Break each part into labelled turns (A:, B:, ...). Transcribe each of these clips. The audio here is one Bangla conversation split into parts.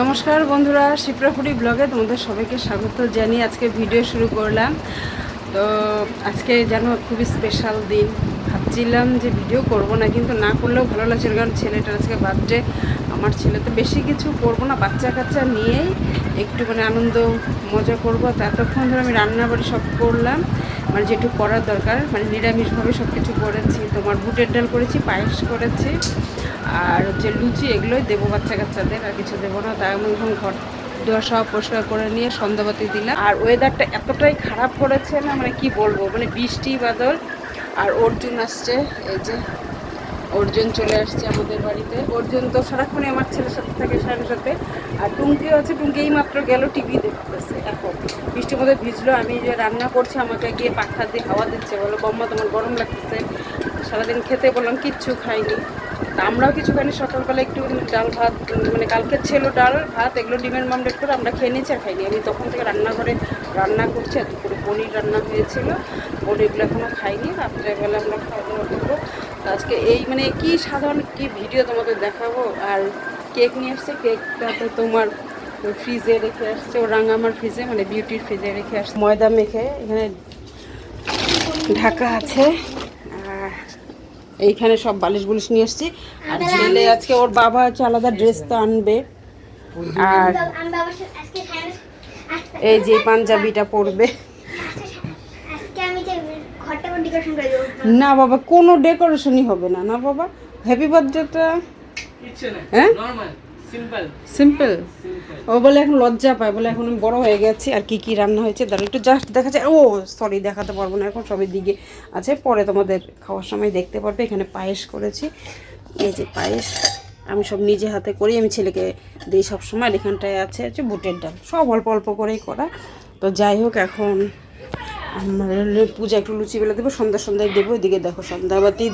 A: নমস্কার বন্ধুরা, শিপ্রাপুরি ব্লগে তোমাদের সবাইকে স্বাগত জানিয়ে আজকে ভিডিও শুরু করলাম। তো আজকে যেন খুবই স্পেশাল দিন। ভাবছিলাম যে ভিডিও করব না, কিন্তু না করলেও ভালো লাগছিল, কারণ ছেলেটার আজকে বার্থডে। আমার ছেলে তো বেশি কিছু করবো না, বাচ্চা কাচ্চা নিয়েই একটু আনন্দ মজা করব। তো এতক্ষণ ধরে আমি রান্নাবাড়ি সব করলাম, যেটুকু করার দরকার, নিরামিষভাবে সব কিছু করেছি। তোমার বুটের ডাল করেছি, পায়েস করেছি, আর লুচি, এগুলোই দেবো বাচ্চা কাচ্চাদের, আর কিছু দেবো না। তাই আমি এখন ঘর দুয়ার সব পরিষ্কার করে নিয়ে সন্ধ্যাবাতি দিলাম। আর ওয়েদারটা এতটাই খারাপ করেছে না, কি বলবো, বৃষ্টি বাদল। আর অর্জুন আসছে, এই যে অর্জুন চলে আসছে আমাদের বাড়িতে। অর্জুন তো সারাক্ষণই আমার ছেলের সাথে থাকে, সাথে সাথে। আর টুঙ্কিও আছে, টুঙ্কি এই মাত্র গেল টিভি দেখতেছে। এখন বৃষ্টির মধ্যে ভিজলো, আমি যে রান্না করছি আমাকে গিয়ে পাখা দিয়ে হাওয়া দিচ্ছে, বলো বম্মা তোমার গরম লাগতেছে। সারাদিন খেতে বললাম, কিচ্ছু খাইনি। তা আমরাও কিছু খাইনি, সকালবেলা একটু ডাল ভাত, কালকে ছিল ডাল ভাত, এগুলো ডিমের মামলেট করে আমরা খেয়ে নিয়েছি, আর খাইনি। আমি তখন থেকে রান্নাঘরে রান্না করছি, আর দুপুরে পনির রান্না হয়েছিল, পনিরগুলো এখনও খাইনি। রাত্রেবেলা আমরা খাওয়া দাওয়া করবো। আজকে এই কি সাধারণ কি ভিডিও তোমাদের দেখাবো। আর কেক নিয়ে আসছে, কেকটা তো তোমার ফ্রিজে রেখে আসছে, ও রাঙামার ফ্রিজে, বিউটির ফ্রিজে রেখে আসছে। ময়দা মেখে এখানে ঢাকা আছে। আর এইখানে সব বালিশ বুলিশ নিয়ে আসছি। আর ছেলে আজকে ওর বাবা হচ্ছে আলাদা ড্রেস তো আনবে, আর এই যে পাঞ্জাবিটা পরবে। না বাবা, কোনো ডেকোরেশনই হবে না, না বাবা। হ্যাপি বার্থডেটা হ্যাঁ সিম্পল। ও বলে এখন লজ্জা পায়, বলে এখন আমি বড় হয়ে গেছি। আর কি কি রান্না হয়েছে দাঁড়া একটু জাস্ট দেখা যায়। ও সরি, দেখাতে পারবো না এখন, সবের দিকে আছে, পরে তোমাদের খাওয়ার সময় দেখতে পারবে। এখানে পায়েস করেছি, এই যে পায়েস আমি সব নিজে হাতে করি, আমি ছেলেকে দিই সবসময়। এখানটায় আছে হচ্ছে বুটের ডাল, সব অল্প অল্প করেই করা। তো যাই হোক, এখন আমার পূজা একটু লুচি বেলা দেবো, সন্ধ্যায় দেবো। এদিকে দেখো সন্ধ্যাবাতি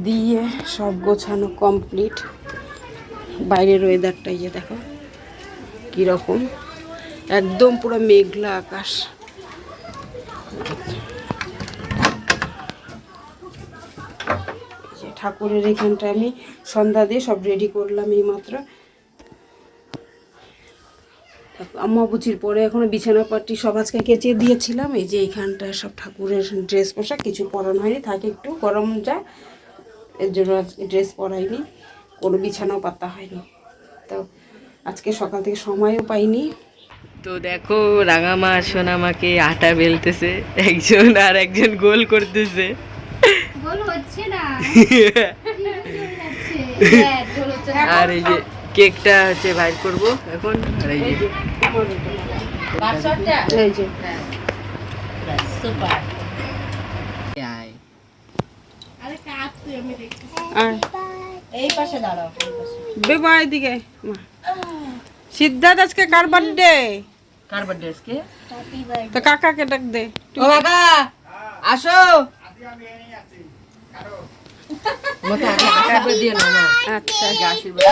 A: দিয়ে সব গোছানো কমপ্লিট। বাইরের ওয়েদারটা ইয়ে দেখো কীরকম, একদম পুরো মেঘলা আকাশ। ঠাকুরের এখানটা আমি সন্ধ্যা দিয়ে সব রেডি করলাম এইমাত্র। আম্মা বুচির পরে এখনো বিছানা পাটি সব আজকে কেচে দিয়েছিলাম। এই যে এইখানটা সব ঠাকুরের ড্রেস পোশাক কিছু পরানো হয়নি, থাকে একটু গরম যায়, এর জন্য ড্রেস পরাইনি, কোনো বিছানাও পাতা হয়নি। তো আজকে সকাল থেকে সময়ও পাইনি।
B: তো দেখো, রাঙামা আর সোনামাকে আটা বেলতেছে, একজন আর একজন গোল করতেছে। আর এই যে কেকটা হচ্ছে বাইর করব এখন। আর এই যে সুপার এই পাশে দাঁড়াও,
A: বেবা এদিকে। সিদ্ধার্থ আজকে কার বার্থডে?
B: কার বার্থডে আজকে?
A: তো কাকাকে ডাক দে।
B: ও কাকা আসো। মতে আগে আশীর্বাদ দিয়ে নাও না।
A: আচ্ছা,
B: আগে আশীর্বাদ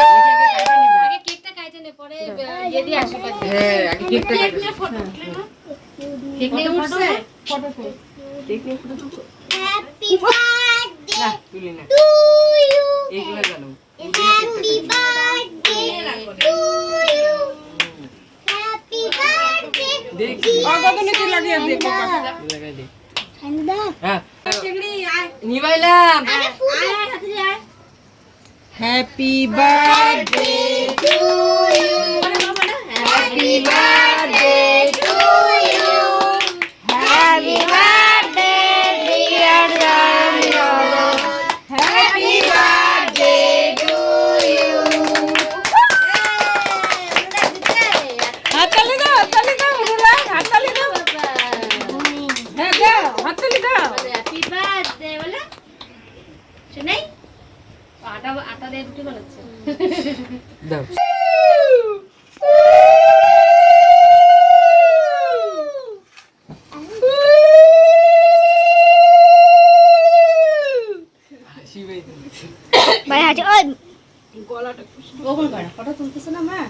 B: আগে কেকটা কাটে নে, পরে ইয়ে দিয়ে আশীর্বাদ দিই। হ্যাঁ, আগে কেকটা কাটে। কেক নিয়ে উঠছে, ফটো তো কেক নিয়ে ফটো তো। হ্যাপি বার্থডে না তুলি না টু ইউ। এগুলা জানো, happy birthday to you, happy birthday. দেখি
A: অগদনে তুই লাগিয়ে দে বাবা,
B: লাগাই দে। হ্যাঁ চিংড়ি আয় নিবাইলাম। আরে ফুল আয় হাতে আয়।
A: Happy birthday
B: to you, happy birthday to you, happy birthday dear Ramlal, happy birthday to you.
A: হাততালি দাও, হাততালি দাও, অনুরাগ হাততালি দাও। হ্যাঁ দাও, হাততালি দাও।
C: হ্যাপি বার্থডে বলে শুনাই। আটা দিয়ে রুটি বানাচ্ছে
B: দাও।
C: ভাই হাজি ওই
A: গলাটা
C: ওপেন কর, ফটো তুলতেছ না মা?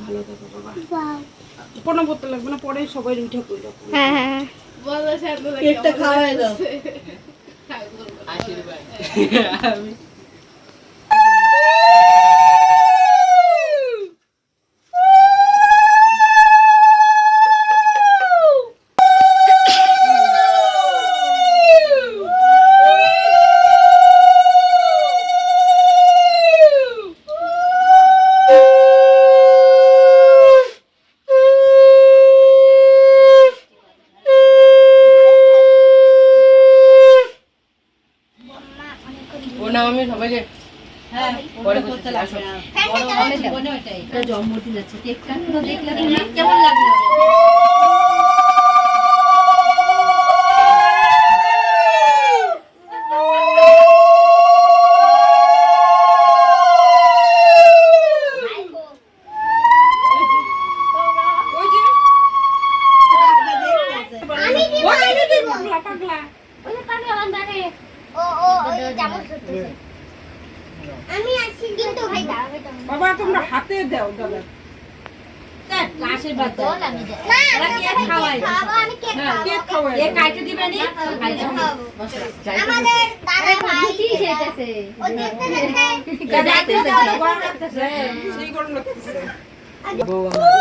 A: ভালো থাকো বাবা। কোনো বলতে লাগবে না, পরে সবাই উঠে পড়লো।
C: হ্যাঁ হ্যাঁ
D: বলো সাথে
C: কেকটা খাওয়াই দাও।
B: আশীর্বাদ। আমি
D: তুমি সবাইকে
C: হ্যাঁ
D: পরে
C: করতে
D: করতে
C: লাগবে
D: আসো।
C: না বড় হলে জীবনে ওটাই এটা জন্মদিন আছে কেকটা তো দেখলে তোমার কেমন লাগলো
A: ওই যে পাগলা পাগলা বাবা তোমরা হাতে দাও দাদা
C: আশীর্বাদ দাও ওরা কেক খাওয়ায়
A: কেক খাওয়াই
C: কেক কাটে দিবে নি
E: আমাদের দাদা ভাই
C: খেতেছে
A: সেই গরম লাগতেছে
D: বউ আমার।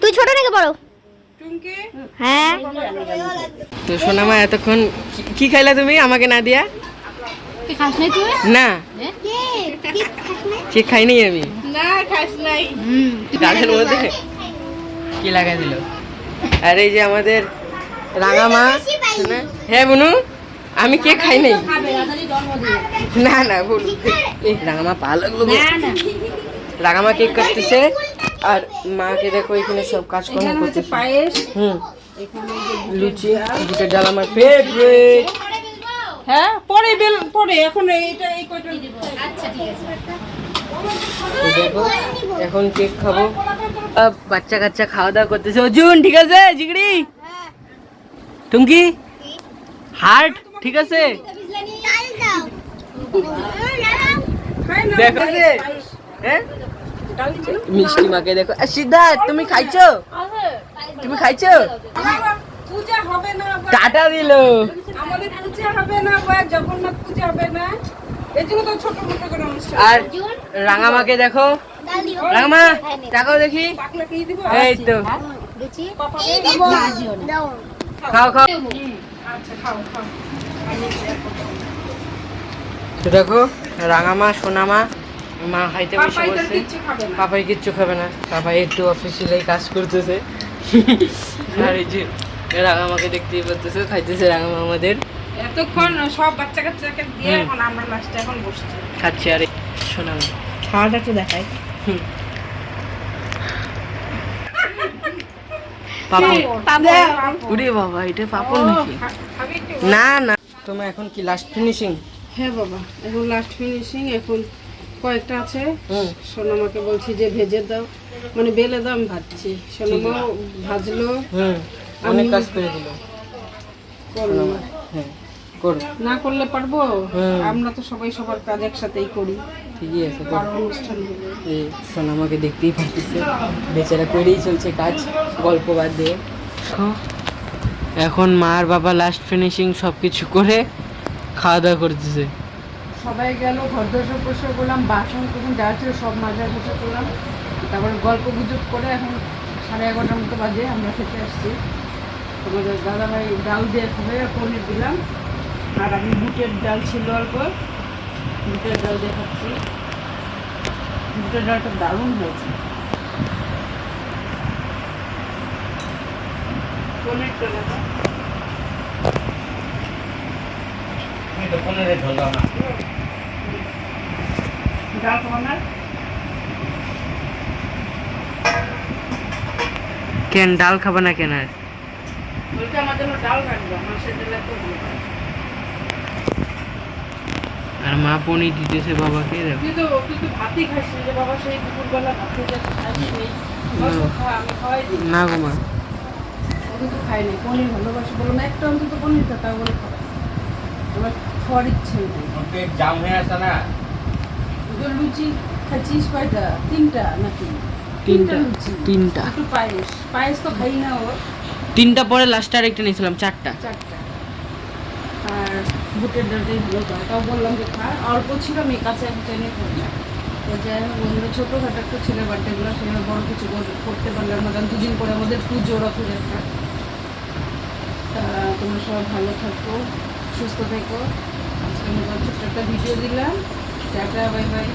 E: তুই ছোট নাকি বড়
A: টুঙ্কি
E: হ্যাঁ
D: তো সোনামা এতক্ষণ কি খাইলা তুমি আমাকে না দিয়া?
C: তুই খাস নাই তুই
D: না কেক খাইনি আমি।
A: না খাস নাই
D: গাছের মধ্যে কি লাগাই দিল? আর এই যে আমাদের রাঙা মা শোনা। হ্যাঁ বুনু আমি কেক খাই নাই।
C: খাবে রাজারই জন্মদিন
D: না না ভুল এই রাঙা মা পা লাগলো গো।
C: না না
D: রাঙা মা কেক কাটতেছে আর মাকে দেখো এখানে সব কাজকর্ম
A: এখানে হচ্ছে
D: করতেছে।
A: পায়েস
D: হুম
A: এখানে যে
D: লুচি বুটের ডাল আমার ফেভারিট।
A: হ্যাঁ পরে বেল পরে এখন এইটা এই কয়টা
C: আচ্ছা ঠিক আছে
D: তো দেখো এখন কেক খাবো। বাচ্চা কাচ্চা খাওয়া দাওয়া করতেছে। অর্জুন ঠিক আছে? জিগড়ি টুঙ্কি হার্ট ঠিক আছে?
A: খাই না
D: দেখো যে হ্যাঁ মিষ্টি মাকে দেখো। সিদ্ধার্থ তুমি খাইছো? তুমি খাইছো?
A: বাবা, পূজা হবে না বা
D: টাটা দিল।
A: আমাদের পূজা হবে না বা জগন্নাথ পূজা হবে না এই জন্য তো ছোট মোটো করে অনুষ্ঠান
D: আর রাঙামাকে দেখো। রাঙামা তাকাও দেখি।
A: পাকলা কি দিব
D: এই তো
E: দাও
D: খাও খাও।
A: আচ্ছা খাও খাও
D: তো দেখো রাঙামা সোনামা মা খাইতে বসে
A: পাপাই তো
D: বসে।
A: কিচ্ছু খাবে না
D: পাপাই কিচ্ছু খাবে না। পাপাই একটু অফিসিয়ালি কাজ করতেছে। আর এই যে রাঙামাকে দেখতেই পাচ্তেছে খাইতেছে রাঙামা আমাদের।
A: এতক্ষণ সব বাচ্চা কাচ্চাকে দিয়ে এখন আমরা লাস্টে এখন বসছি
D: খাচ্ছে আর সোনামা।
A: খাওয়াটা একটু দেখাই
D: পাপন
A: পাপড়
D: উরে বাবা এটা পাপন নাকি?
A: খাবি একটু
D: না না তোমার এখন কি লাস্ট ফিনিশিং?
A: হ্যাঁ বাবা এখন লাস্ট ফিনিশিং এখন কয়েকটা আছে
D: হুম
A: সোনামাকে বলছি যে ভেজে দাও মানে বেলে দাও আমি ভাজছি সোনামাও ভাজলো
D: হুম অনেক কাজ করে দিল।
A: করলো
D: হ্যাঁ করো
A: না করলে পারবো
D: হুম।
A: আমরা তো সবাই সবার কাজ একসাথেই করি
D: ঠিকই আছে করো।
A: কারো অনুষ্ঠান হলে
D: এই সোনামাকে দেখতেই পাচ্ছি বেচারা করেই চলছে কাজ গল্প বাদ দিয়ে। এখন মা আর বাবা লাস্ট ফিনিশিং সব কিছু করে খাওয়া দাওয়া করতেছে।
A: সবাই গেল ঘর দোষে বসে করলাম বাসন কুসন যা ছিল সব মাজা ঘষা করলাম তারপরে গল্প গুজব করে এখন 11:30 মতো বাজে আমরা খেতে আসছি তোমাদের দাদাভাই ডাল দিয়ে খাবে পনির দিলাম আর আমি বুটের ডাল ছিল অল্প বুটের ডাল দিয়ে খাচ্ছি বুটের ডালটা দারুণ হয়েছে পনিরটা দাদা ডাল খাবার
D: কেন ডাল খাবে না কেন? আর
A: বলতে আমার জন্য ডাল রাখবে মাছের ডাল এত ভালো হয়।
D: আর মা পনির দিতেছে বাবাকে দেখো।
A: তুই তো ভাতই খাস নি রে বাবা সেই দুপুরবেলা ভাত খেতে খাস নি আমি খাওয়াই দিই
D: না গো মা
A: ওকে তো খাই নাই পনির ভালোবাসি বলো না একটা অন্তত পনির খাতা বলে খাওয়া এবার খাওয়ার ইচ্ছে নেই
D: জাম হয়ে আসে না।
A: ওদের লুচি খাচ্ছিস কয়টা 3টা নাকি
D: তিনটা
A: লুচি
D: তিনটা
A: একটু পায়েস পায়েস তো খাই না ওর
D: তিনটা পরে লাস্ট আর একটা নিয়েছিলাম 4টা।
A: 4টা আর বুটের ডালটাই ভালো খাওয়া তাও বললাম যে খা অল্প ছিল আমি কাছে টেনে খাই যাই হোক বন্ধুরা, ছোটোখাটো একটা ছেলের বার্থডেগুলো সেভাবে বড় কিছু করতে পারলাম না, কারণ দুদিন পরে আমাদের পুজো, রথযাত্রা। তা তোমরা সবাই ভালো থাকো, সুস্থ থেকো। আজকের মতো ছোট্ট একটা ভিডিও দিলাম। Tata, bye bye.